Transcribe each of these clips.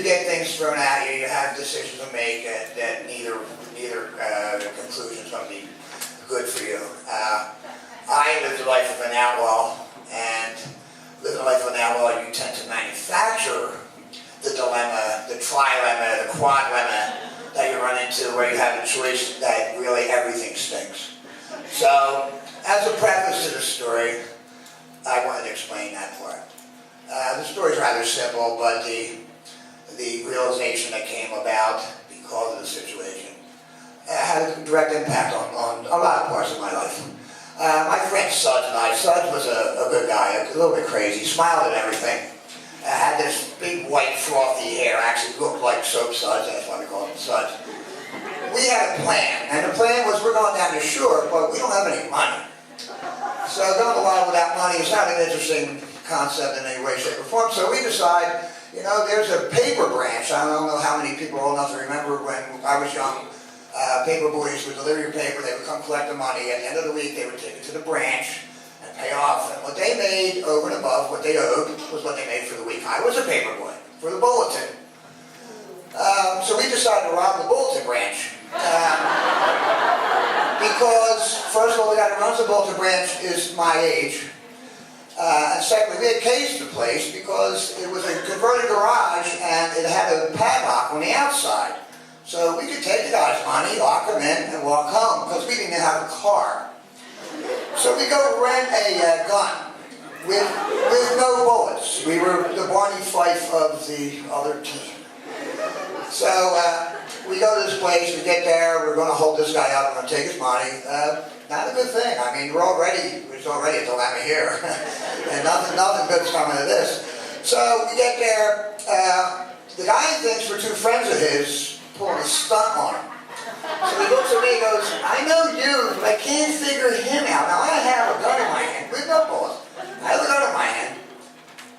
get things thrown at you, you have decisions to make that neither conclusion is going to be good for you. I lived a life of an outlaw, and living a life of an outlaw, you tend to manufacture the dilemma, the trilemma, the quadlemma that you run into where you have a choice that really everything stinks. So, as a preface to the story, I wanted to explain that part. The story's rather simple, but the realization that came about because of the situation had a direct impact on a lot of parts of my life. My friend Suds and I, Suds was a good guy, a little bit crazy, smiled at everything. Had this big white frothy hair, actually looked like soap suds, that's why we call them suds. We had a plan, and the plan was we're going down the shore, but we don't have any money. So going a while without money is not an interesting concept in any way, shape, or form. So we decide, you know, there's a paper branch. I don't know how many people are old enough to remember when I was young. Paper boys would deliver your paper, they would come collect the money. At the end of the week, they would take it to the branch and pay off. And what they made over and above what they owed was what they made for the week. I was a paper boy for the bulletin. So we decided to rob the bulletin branch. Because, first of all, the guy who runs the bulletin branch is my age. And secondly, we had cased the place because it was a converted garage and it had a padlock on the outside. So we could take the guy's money, lock him in, and walk home because we didn't even have a car. So we go rent a gun with no bullets. We were the Barney Fife of the other team. So we go to this place, we get there, we're going to hold this guy up, we're going to take his money. Not a good thing. I mean, there's already a dilemma here. And nothing good's coming of this. So we get there, the guy thinks we're two friends of his pulling a stunt on him. So he looks at me and goes, I know you, but I can't figure him out. Now I have a gun in my hand, with no bullets. I have a gun in my hand.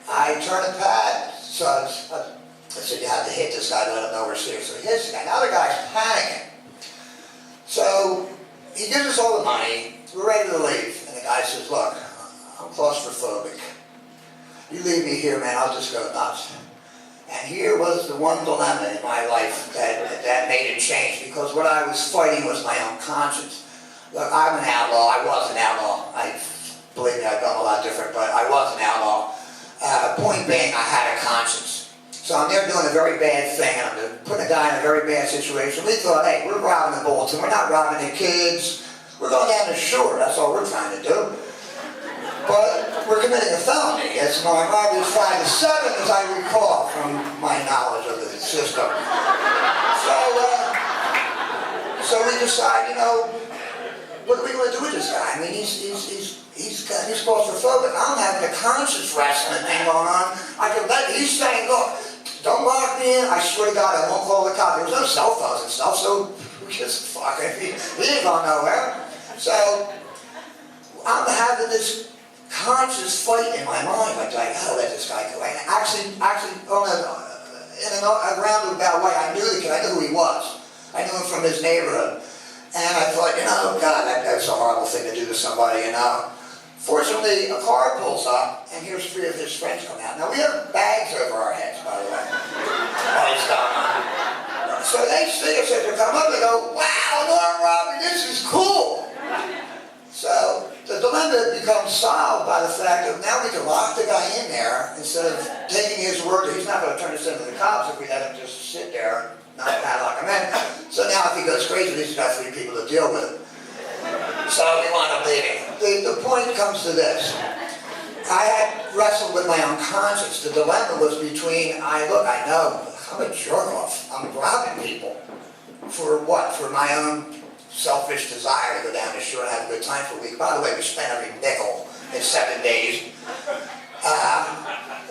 I turn the pad, Suds. I said, you have to hit this guy to let him know we're serious. So he hits the guy. Now the guy's panicking. So he gives us all the money. We're ready to leave. And the guy says, look, I'm claustrophobic. You leave me here, man, I'll just go nuts. And here was the one dilemma in my life that made it change, because what I was fighting was my own conscience. Look, I'm an outlaw. I was an outlaw. Believe me, I've done a lot different, but I was an outlaw. Point being, I had a conscience. So I'm there doing a very bad thing, and I'm putting a guy in a very bad situation. We thought, hey, we're robbing the bulletin. We're not robbing the kids. We're going down the shore. That's all we're trying to do. But we're committing a felony. It's my robbery is 5 to 7, as I recall from my knowledge of the system. So we decide, you know, what are we going to do with this guy? I mean, he's claustrophobic. I'm having a conscience wrestling thing going on. He's saying, look, don't lock me in. I swear to God, I won't call the cops. There was no cell phones and stuff, so who gives a fuck? He ain't going nowhere. So I'm having this conscious fight in my mind, like, I gotta let this guy go. And actually, in a roundabout way, I knew the kid. I knew who he was. I knew him from his neighborhood. And I thought, you know, God, that's a horrible thing to do to somebody, you know. Fortunately, a car pulls up, and here's 3 of his friends come out. Now, we have bags over our heads, by the way. While he's going on. So they see us as they come up, they go, wow, Norm Robert, this is cool. So the dilemma becomes solved by the fact that now we can lock the guy in there instead of taking his word that he's not going to turn us into the cops if we let him just sit there and not padlock him in. So now if he goes crazy, he's got 3 people to deal with him. So we wind up leaving. The point comes to this. I had wrestled with my own conscience. The dilemma was between, I know, I'm a jerk off. I'm robbing people. For what? For my own selfish desire to go down the shore and have a good time for a week. By the way, we spent every nickel in 7 days.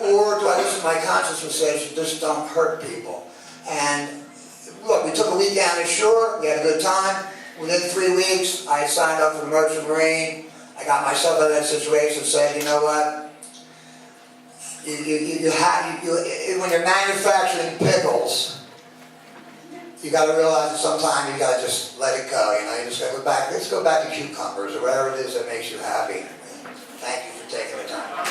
Or do I listen to my conscience and say, just don't hurt people? And look, we took a week down the shore, we had a good time. Within 3 weeks, I signed up for the Merchant Marine. I got myself out of that situation and said, you know what? When you're manufacturing pickles, you got to realize that sometimes you got to just let it go. You know, you just got to go back. Let's go back to cucumbers or whatever it is that makes you happy. Thank you for taking the time.